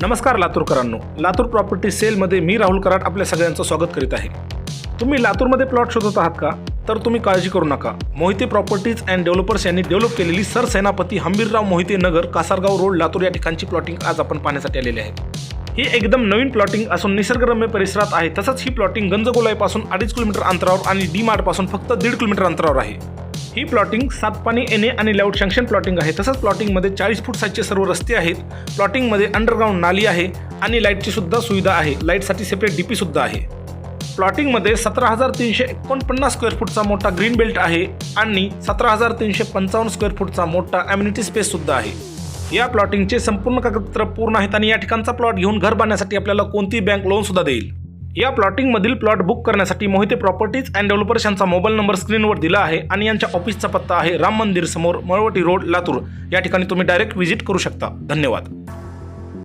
नमस्कार लातूरकरांनो, लातूर प्रॉपर्टी सेलमध्ये मी राहुल कराड आपल्या सगळ्यांचं स्वागत करीत आहे। तुम्ही लातूरमध्ये प्लॉट शोधत आहात का? तर तुम्ही काळजी करू नका। मोहिते प्रॉपर्टीज अँड डेव्हलपर्स यांनी डेव्हलप केलेली सर सेनापती हंबीरराव मोहिते नगर, कासारगाव रोड, लातूर या ठिकाणची प्लॉटिंग आज आपण पाहण्यासाठी आलेली आहे। ही एकदम नवीन प्लॉटिंग असून निसर्गरम्य परिसरात आहे। तसंच ही प्लॉटिंग गंजगोलाईपासून 2.5 किलोमीटर अंतरावर आणि डी मार्ट पासून फक्त 1.5 किलोमीटर अंतरावर आहे। ही प्लॉटिंग 7 पाणी येणे आणि लेआउट सँक्शन प्लॉटिंग आहे। तसंच प्लॉटिंगमध्ये 40 फूट साईजचे सर्व रस्ते आहेत। प्लॉटिंगमध्ये अंडरग्राउंड नाली आहे आणि लाईटची सुद्धा सुविधा आहे। लाईटसाठी सेपरेट डीपी सुद्धा आहे। प्लॉटिंगमध्ये 17,349 स्क्वेअर फूटचा मोठा ग्रीन बेल्ट आहे आणि 17,355 स्क्वेअर फूटचा मोठा अम्युनिटी स्पेस सुद्धा आहे। या प्लॉटिंगचे संपूर्ण कागदपत्र पूर्ण आहेत आणि या ठिकाणचा प्लॉट घेऊन घर बांधण्यासाठी आपल्याला कोणती बँक लोन सुद्धा देईल। या प्लॉटिंगमधील प्लॉट बुक करण्यासाठी मोहिते प्रॉपर्टीज अँड डेव्हलपर्स यांचा मोबाईल नंबर स्क्रीनवर दिला आहे आणि यांच्या ऑफिसचा पत्ता आहे राम मंदिर समोर, मळवटी रोड, लातूर। या ठिकाणी तुम्ही डायरेक्ट व्हिजिट करू शकता। धन्यवाद।